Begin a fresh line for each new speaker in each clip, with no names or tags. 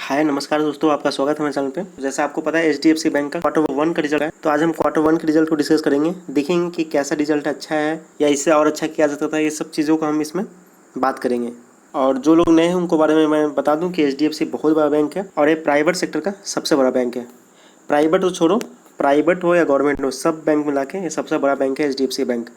हाय नमस्कार दोस्तों, आपका स्वागत है हमारे चैनल पे। जैसे आपको पता है एचडीएफसी बैंक का क्वार्टर 1 का रिजल्ट है, तो आज हम क्वार्टर 1 के रिजल्ट को डिस्कस करेंगे। देखेंगे कि कैसा रिजल्ट अच्छा है या इससे और अच्छा किया जा सकता है। ये सब चीज़ों को हम इसमें बात करेंगे। और जो लोग नए हैं उनको बारे में मैं बता दूं कि एचडीएफसी बहुत बड़ा बैंक है और ये प्राइवेट सेक्टर का सबसे बड़ा बैंक है। प्राइवेट तो छोड़ो, प्राइवेट हो या गवर्नमेंट हो, सब बैंक मिला के ये सबसे बड़ा बैंक है एचडीएफसी बैंक।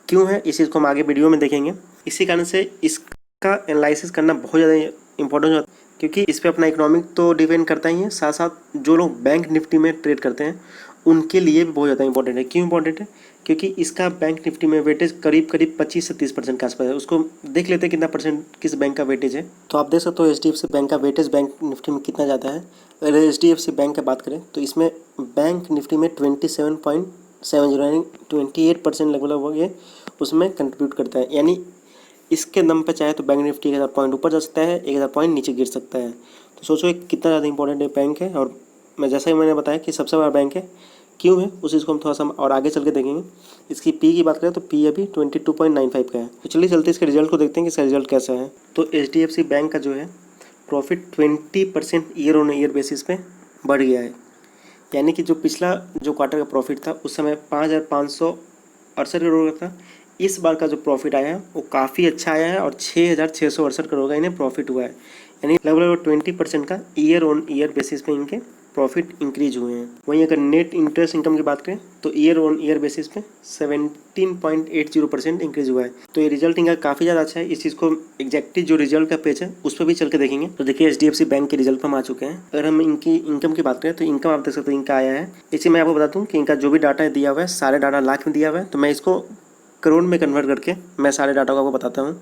क्यों है इस चीज़ को हम आगे वीडियो में देखेंगे। इसी कारण से इसका एनालिसिस करना बहुत ज़्यादा इंपॉर्टेंट होता है, क्योंकि इस पे अपना इकोनॉमिक तो डिपेंड करता ही है, साथ साथ जो लोग बैंक निफ्टी में ट्रेड करते हैं उनके लिए भी बहुत ज़्यादा इंपॉर्टेंट है। क्यों इंपॉर्टेंट है? क्योंकि इसका बैंक निफ्टी में वेटेज करीब करीब 25 से 30% के आसपास है। उसको देख लेते हैं कितना परसेंट किस बैंक का वेटेज है। तो आप देख सकते हो H D F C bank का वेटेज बैंक निफ्टी में कितना ज़्यादा है। अगर H D F C bank की बात करें तो इसमें बैंक निफ्टी में 27.70 यानी 28% लगभग ये उसमें कंट्रीब्यूट करता है। यानी इसके दम पे चाहे तो बैंक निफ्टी 1000 पॉइंट ऊपर जा सकता है, 1000 पॉइंट नीचे गिर सकता है। तो सोचो एक कितना ज़्यादा इंपॉर्टेंट बैंक है। और मैं जैसा ही मैंने बताया कि सबसे बड़ा बैंक है, क्यों है उस चीज़ को हम थोड़ा सा और आगे चल के देखेंगे। इसकी पी की बात करें तो पी अभी 22.95 का है। तो चलिए चलते इसके रिजल्ट को देखते हैं कि इसका रिजल्ट कैसा है। तो H D F C bank का जो है profit 20% year on year basis पे बढ़ गया है। यानी कि जो पिछला जो क्वार्टर का प्रॉफिट था उस समय 5568 करोड़ का था। इस बार का जो प्रॉफिट आया है वो काफ़ी अच्छा आया है और 6668 करोड़ का इन्हें प्रॉफिट हुआ है। यानी लगभग 20% का ईयर ऑन ईयर बेसिस पे इनके प्रॉफिट इंक्रीज हुए हैं। वहीं अगर नेट इंटरेस्ट इनकम की बात करें तो ईयर ऑन ईयर बेसिस पे 17.80% इंक्रीज हुआ है। तो ये रिजल्ट इनका काफ़ी ज़्यादा अच्छा है। इस चीज़ को एग्जैक्टली जो रिजल्ट का पेज है उस पर भी चल के देखेंगे। तो देखिए H D F C bank के रिजल्ट पर हम आ चुके हैं। अगर हम इनकी इनकम की बात करें तो इनकम आप देख सकते हो इनका आया है। इसी मैं आपको बता दूँ कि इनका जो भी डाटा दिया हुआ है सारे डाटा लाख में दिया हुआ है, तो मैं इसको करोड़ में कन्वर्ट करके मैं सारे डाटा को आपको बताता हूँ।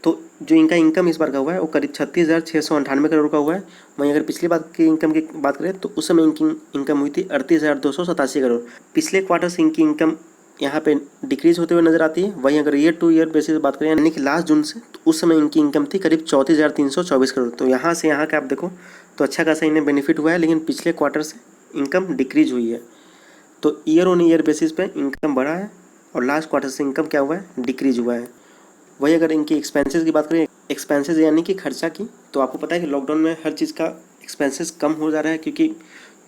तो जो इनका इनकम इस बार का हुआ है वो करीब 36,698 करोड़ का हुआ है। वहीं अगर पिछली बात की इनकम की बात करें तो उस समय इनकी इनकम हुई थी 38,287 करोड़। पिछले क्वार्टर से इनकी इनकम यहाँ पे डिक्रीज होते हुए नजर आती है। वहीं अगर ईयर टू ईयर बेसिस बात करें यानी कि लास्ट जून से, तो उस समय इनकी इनकम थी करीब 34,324 करोड़। तो यहाँ से यहाँ का आप देखो तो अच्छा खासा इन्हें बेनिफिट हुआ है, लेकिन पिछले क्वार्टर से इनकम डिक्रीज हुई है। तो ईयर ऑन ईयर बेसिस पे इनकम बढ़ा है और लास्ट क्वार्टर से इनकम क्या हुआ है, डिक्रीज हुआ है। वही अगर इनकी एक्सपेंसेस की बात करें, एक्सपेंसेस यानी कि खर्चा की, तो आपको पता है कि लॉकडाउन में हर चीज़ का एक्सपेंसेस कम हो जा रहा है, क्योंकि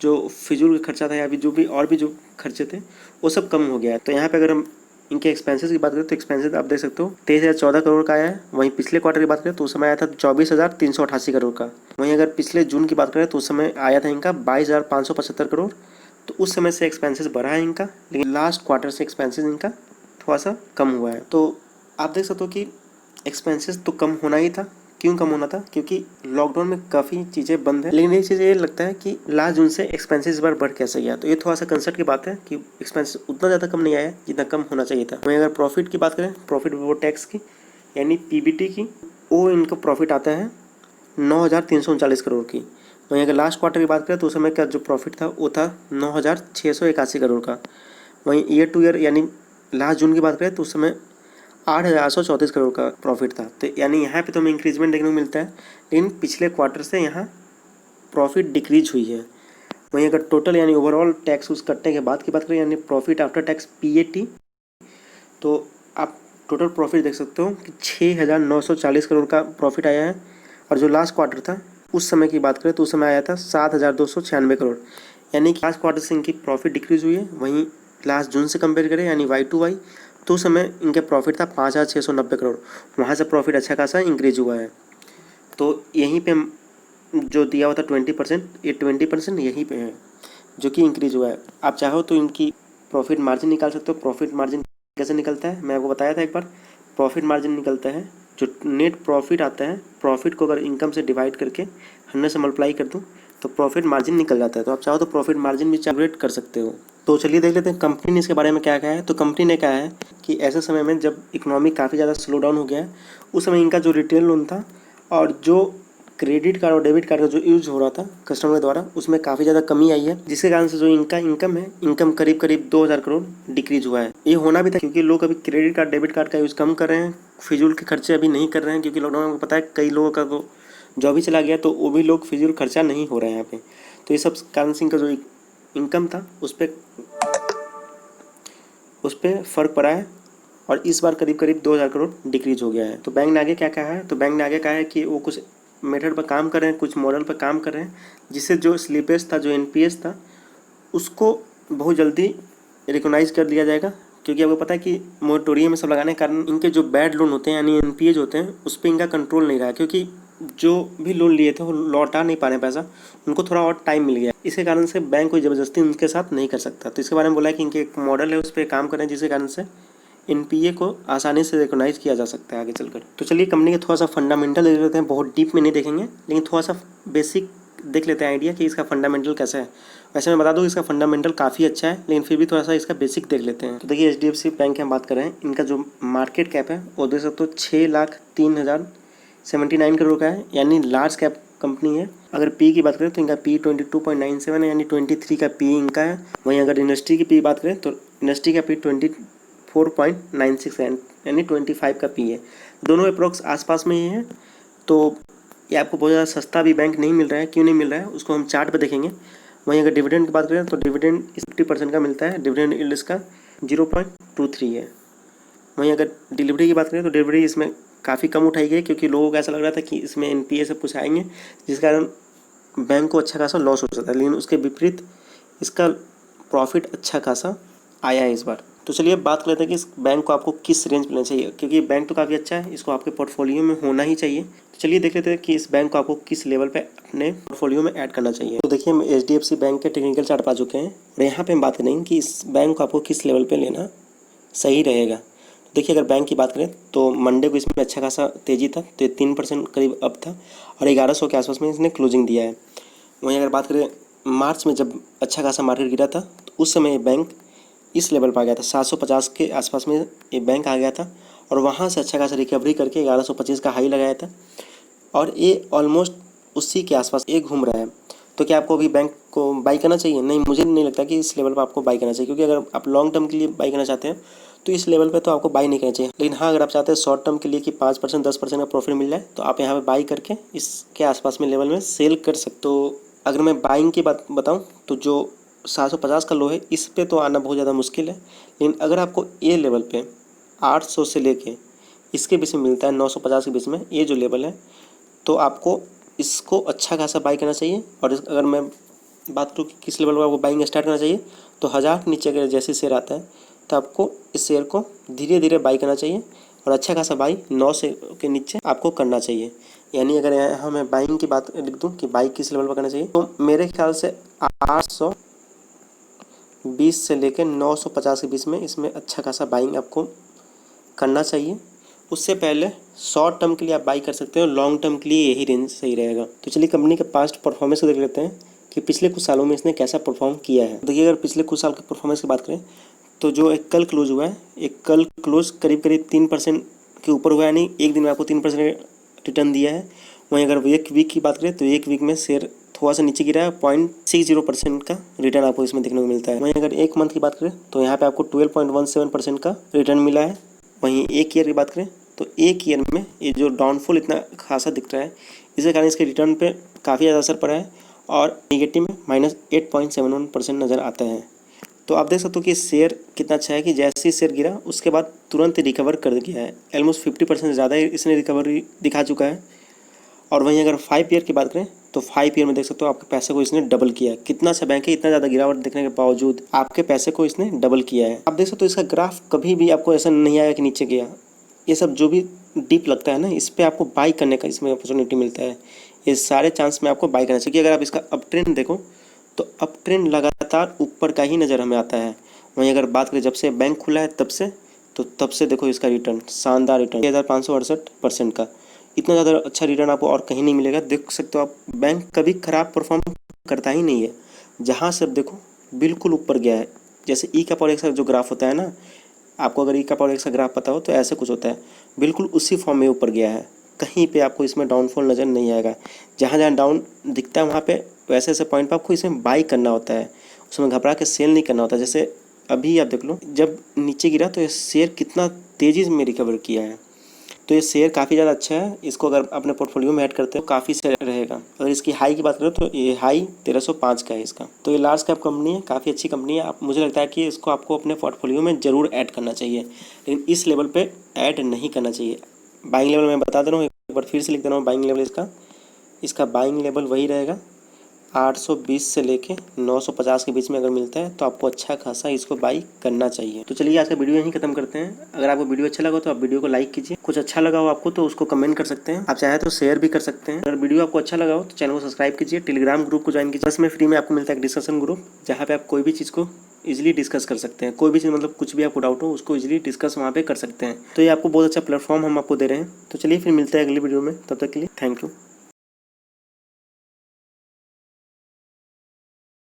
जो फिजूल का खर्चा था या भी जो खर्चे थे वो सब कम हो गया है। तो यहाँ पे अगर हम इनके एक्सपेंसेस की बात करें तो एक्सपेंसेस आप देख सकते हो 23,014 करोड़ का आया है। वहीं पिछले क्वार्टर की बात करें तो उस समय आया था 24,388 करोड़ का। वहीं अगर पिछले जून की बात करें तो उस समय आया था इनका 22,575 करोड़। तो उस समय से एक्सपेंसेस बढ़ा है इनका, लेकिन लास्ट क्वार्टर से एक्सपेंसेस इनका थोड़ा सा कम हुआ है। तो आप देख सकते हो कि एक्सपेंसेस तो कम होना ही था। क्यों कम होना था? क्योंकि लॉकडाउन में काफ़ी चीज़ें बंद है। लेकिन एक चीज़ ये लगता है कि लास्ट जून से एक्सपेंसेस इस बार बढ़ कैसे गया, तो ये थोड़ा सा कंसर्न की बात है कि एक्सपेंसेस उतना ज़्यादा कम नहीं आया जितना कम होना चाहिए था। वहीं अगर प्रॉफिट की बात करें, प्रॉफिट बिफोर टैक्स की यानी पीबीटी की, वो इनका प्रॉफिट आता है 9,339 करोड़ की। वहीं अगर लास्ट क्वार्टर की बात करें तो उस समय का जो प्रॉफिट था वो था 9,681 करोड़ का। वहीं ईयर टू ईयर यानी लास्ट जून की बात करें तो उस समय 8,834 करोड़ का प्रॉफिट था। तो यानी यहाँ पे तो हमें इंक्रीजमेंट देखने को मिलता है, लेकिन पिछले क्वार्टर से यहाँ प्रॉफिट डिक्रीज हुई है। वहीं अगर टोटल यानी ओवरऑल टैक्स उस कटने के बाद की बात करें यानी प्रॉफिट आफ्टर टैक्स पीएटी, तो आप टोटल प्रॉफिट देख सकते हो कि 6,940 करोड़ का प्रॉफिट आया है। और जो लास्ट क्वार्टर था उस समय की बात करें तो उस समय आया था 7,296 करोड़। यानी कि लास्ट क्वार्टर से इनकी प्रॉफिट डिक्रीज हुई है। वहीं लास्ट जून से कंपेयर करें यानी वाई टू वाई, तो उस समय इनके प्रॉफिट था 5,690 करोड़। वहाँ से प्रॉफिट अच्छा खासा इंक्रीज हुआ है। तो यहीं पे जो दिया हुआ था 20%, ये 20% यहीं पे है जो कि इंक्रीज हुआ है। आप चाहो तो इनकी प्रॉफिट मार्जिन निकाल सकते हो। प्रॉफिट मार्जिन कैसे निकलता है मैं आपको बताया था एक बार। प्रॉफिट मार्जिन निकलता है जो नेट प्रॉफिट आता है, प्रॉफिट को अगर इनकम से डिवाइड करके 100 से मल्टीप्लाई कर दूँ तो प्रॉफिट मार्जिन निकल जाता है। तो आप चाहो तो प्रॉफिट मार्जिन भी कैलकुलेट कर सकते हो। तो चलिए देख लेते हैं कंपनी ने इसके बारे में क्या कहा है। तो कंपनी ने कहा है कि ऐसे समय में जब इकोनॉमी काफ़ी ज़्यादा स्लो डाउन हो गया है, उस समय इनका जो रिटेल लोन था और जो क्रेडिट कार्ड और डेबिट कार्ड का जो यूज हो रहा था कस्टमर के द्वारा, उसमें काफ़ी ज़्यादा कमी आई है, जिसके कारण से जो इनका इनकम है, इनकम करीब करीब 2,000 करोड़ डिक्रीज हुआ है। ये होना भी था क्योंकि लोग अभी क्रेडिट कार्ड डेबिट कार्ड का यूज़ कम कर रहे हैं, फिजूल के खर्चे अभी नहीं कर रहे हैं, क्योंकि लॉकडाउन में पता है कई लोगों का तो जॉब ही चला गया, तो वो भी लोग फिजूल खर्चा नहीं हो रहे हैं यहाँ पे। तो ये सब कारण से इनका जो इनकम था उस पर फ़र्क पड़ा है और इस बार करीब करीब 2,000 करोड़ डिक्रीज हो गया है। तो बैंक ने आगे क्या कहा है? तो बैंक ने आगे कहा है कि वो कुछ मेथड पर काम कर रहे हैं, कुछ मॉडल पर काम कर रहे हैं, जिससे जो स्लिपेज था, जो एनपीएस था, उसको बहुत जल्दी रिकॉग्नाइज कर लिया जाएगा। क्योंकि आपको पता है कि मोरेटोरियम में सब लगाने के कारण इनके जो बैड लोन होते हैं यानी एनपीए होते हैं उस पर इनका कंट्रोल नहीं रहा, क्योंकि जो भी लोन लिए थे वो लौटा नहीं पा रहे पैसा, उनको थोड़ा और टाइम मिल गया। इसी कारण से बैंक कोई ज़बरदस्ती उनके साथ नहीं कर सकता। तो इसके बारे में बोला है कि इनके एक मॉडल है उस पर काम करें, जिसके कारण से एनपीए को आसानी से रिकॉग्नाइज किया जा सकता है आगे चलकर। तो चलिए कंपनी के थोड़ा सा फंडामेंटल देख लेते हैं, बहुत डीप में नहीं देखेंगे, लेकिन थोड़ा सा बेसिक देख लेते हैं आइडिया कि इसका फंडामेंटल कैसा है। वैसे मैं बता दूं इसका फंडामेंटल काफ़ी अच्छा है, लेकिन फिर भी थोड़ा सा इसका बेसिक देख लेते हैं। तो देखिए एचडीएफसी बैंक की हम बात कर रहे हैं, इनका जो मार्केट कैप है वो देख सकते हो 6,03,079 करोड़ का है, यानी लार्ज कैप कंपनी है। अगर पी की बात करें तो इनका पी 22.97 है, यानी 23 का पी इनका है। वहीं अगर इंडस्ट्री की पी बात करें तो इंडस्ट्री का पी 24.96 है, यानी 25 का पी है। दोनों अप्रोक्स आसपास में ही है। तो ये आपको बहुत ज़्यादा सस्ता भी बैंक नहीं मिल रहा है। क्यों नहीं मिल रहा है उसको हम चार्ट पे देखेंगे। वहीं अगर डिविडेंड की बात करें तो डिविडेंड 50% का मिलता है, डिविडेंड यील्ड इसका 0.23 है। वहीं अगर डिलीवरी की बात करें तो डिलीवरी इसमें काफ़ी कम उठाई गई, क्योंकि लोगों को ऐसा लग रहा था कि इसमें एनपीए सब कुछ आएंगे, जिस कारण बैंक को अच्छा खासा लॉस हो सकता है। लेकिन उसके विपरीत इसका प्रॉफिट अच्छा खासा आया है इस बार। तो चलिए बात कर लेते हैं कि इस बैंक को आपको किस रेंज में लेना चाहिए, क्योंकि बैंक तो काफ़ी अच्छा है, इसको आपके पोर्टफोलियो में होना ही चाहिए। तो चलिए देख लेते हैं कि इस बैंक को आपको किस लेवल पे अपने पोर्टफोलियो में ऐड करना चाहिए। तो देखिए हम एचडीएफसी बैंक के टेक्निकल चार्ट पा चुके हैं और यहाँ पे हम बात करेंगे कि इस बैंक को आपको किस लेवल पे लेना सही रहेगा। देखिए अगर बैंक की बात करें तो मंडे को इसमें अच्छा खासा तेज़ी था, तो 3% करीब अप था और 1100 के आसपास में इसने क्लोजिंग दिया है। वहीं अगर बात करें मार्च में जब अच्छा खासा मार्केट गिरा था तो उस समय ये बैंक इस लेवल पर आ गया था, 750 के आसपास में ये बैंक आ गया था और वहाँ से अच्छा खासा रिकवरी करके 1125 का हाई लगाया था और ये ऑलमोस्ट उसी के आसपास ये घूम रहा है। तो क्या आपको अभी बैंक को बाई करना चाहिए? नहीं, मुझे नहीं लगता कि इस लेवल पर आपको बाई करना चाहिए, क्योंकि अगर आप लॉन्ग टर्म के लिए बाई करना चाहते हैं तो इस लेवल पे तो आपको बाई नहीं करना चाहिए। लेकिन हाँ, अगर आप चाहते हैं शॉर्ट टर्म के लिए कि 5% 10% का प्रॉफिट मिल जाए तो आप यहाँ पे बाई करके इसके आसपास में लेवल में सेल कर सकते। तो अगर मैं बाइंग की बात बताऊँ तो जो 750 का लो है इस पे तो आना बहुत ज़्यादा मुश्किल है। लेकिन अगर आपको ये लेवल पे 800 से लेके इसके बीच में मिलता है 950 के बीच में, ये जो लेवल है, तो आपको इसको अच्छा खासा बाई करना चाहिए। और अगर मैं बात करूँ कि किस लेवल पर आपको बाइंग स्टार्ट करना चाहिए, तो 1000 के नीचे अगर जैसे शेयर आता है तो आपको इस शेयर को धीरे धीरे बाई करना चाहिए और अच्छा खासा बाई 9 से के नीचे आपको करना चाहिए। यानी अगर यहाँ मैं बाइंग की बात लिख दूँ कि बाई किस लेवल पर करना चाहिए, तो मेरे ख्याल से 820 से लेकर 950 के बीच में इसमें अच्छा खासा बाइंग आपको करना चाहिए। उससे पहले शॉर्ट टर्म के लिए आप बाई कर सकते हो, लॉन्ग टर्म के लिए यही रेंज सही रहेगा। तो चलिए कंपनी के पास्ट परफॉर्मेंस को देख लेते हैं कि पिछले कुछ सालों में इसने कैसा परफॉर्म किया है। देखिए अगर पिछले कुछ साल के परफॉर्मेंस की बात करें तो जो एक कल क्लोज हुआ है, एक कल क्लोज करीब 3% के ऊपर हुआ है, यानी एक दिन में आपको 3% रिटर्न दिया है। वहीं अगर एक वीक की बात करें तो एक वीक में शेयर थोड़ा सा नीचे गिरा है, 0.60% का रिटर्न आपको इसमें देखने को मिलता है। वहीं अगर एक मंथ की बात करें तो यहाँ पे आपको 12.17% का रिटर्न मिला है। वहीं एक ईयर की बात करें तो एक ईयर में ये जो डाउनफॉल इतना खासा दिख रहा है, इसके कारण इसके रिटर्न पे काफ़ी ज़्यादा असर पड़ा है और निगेटिव में -8.71% नज़र आता है। तो आप देख सकते हो कि शेयर कितना अच्छा है कि जैसे ही शेयर गिरा उसके बाद तुरंत रिकवर कर गया है, ऑलमोस्ट 50% से ज़्यादा इसने रिकवरी दिखा चुका है। और वहीं अगर 5 ईयर की बात करें तो 5 ईयर में देख सकते हो आपके पैसे को इसने डबल किया है। कितना अच्छा बैंक है, इतना ज़्यादा गिरावट देखने के बावजूद आपके पैसे को इसने डबल किया है। आप देख सकते हो इसका ग्राफ कभी भी आपको ऐसा नहीं आया कि नीचे गया। ये सब जो भी डीप लगता है ना, इस पर आपको बाई करने का इसमें अपॉर्चुनिटी मिलता है। ये सारे चांस में आपको बाई करना चाहिए। अगर आप इसका अप ट्रेंड देखो तो अप ट्रेंड लगातार ऊपर का ही नज़र हमें आता है। वहीं अगर बात करें जब से बैंक खुला है तब से देखो इसका रिटर्न, शानदार रिटर्न 1568% का। इतना ज़्यादा अच्छा रिटर्न आपको और कहीं नहीं मिलेगा। देख सकते हो आप, बैंक कभी ख़राब परफॉर्म करता ही नहीं है। जहाँ से देखो बिल्कुल ऊपर गया है। जैसे ई का पावर एक्स का जो ग्राफ होता है ना, आपको अगर ई का पावर एक्स का ग्राफ पता हो तो ऐसे कुछ होता है, बिल्कुल उसी फॉर्म में ऊपर गया है। कहीं पे आपको इसमें डाउनफॉल नज़र नहीं आएगा। जहाँ जहाँ डाउन दिखता है वहाँ पे वैसे ऐसे पॉइंट पर आपको इसमें बाई करना होता है, उसमें घबरा के सेल नहीं करना होता। जैसे अभी आप देख लो, जब नीचे गिरा तो ये शेयर कितना तेज़ी में रिकवर किया है। तो ये शेयर काफ़ी ज़्यादा अच्छा है। इसको अगर अपने पोर्टफोलियो में ऐड करते हो काफ़ी सही रहेगा। अगर इसकी हाई की बात करें तो ये हाई 1305 का है इसका। तो ये लार्ज कैप कंपनी है, काफ़ी अच्छी कंपनी है। आप मुझे लगता है कि इसको आपको अपने पोर्टफोलियो में ज़रूर ऐड करना चाहिए, लेकिन इस लेवल पे ऐड नहीं करना चाहिए। बाइंग लेवल मैं बता दे रहा हूँ, एक बार फिर से लिख दे रहा हूँ बाइंग लेवल इसका इसका बाइंग लेवल वही रहेगा 820 से लेके 950 के बीच में अगर मिलता है तो आपको अच्छा खासा इसको बाई करना चाहिए। तो चलिए आज का वीडियो यहीं खत्म करते हैं। अगर आपको वीडियो अच्छा लगा तो आप वीडियो को लाइक कीजिए, कुछ अच्छा लगा हो आपको तो उसको कमेंट कर सकते हैं, आप चाहे तो शेयर भी कर सकते हैं। अगर वीडियो आपको अच्छा लगा हो तो चैनल को सब्सक्राइब कीजिए, टेलीग्राम ग्रुप को ज्वाइन कीजिए। इसमें फ्री में आपको मिलता है एक डिस्कशन ग्रुप जहाँ पे आप कोई भी चीज़ को इजीली डिस्कस कर सकते हैं। कोई भी चीज़ मतलब कुछ भी आपको डाउट हो उसको इजीली डिस्कस वहाँ पे कर सकते हैं। तो ये आपको बहुत अच्छा प्लेटफॉर्म हम आपको दे रहे हैं। तो चलिए फिर मिलते हैं अगली वीडियो में, तब तक के लिए थैंक यू।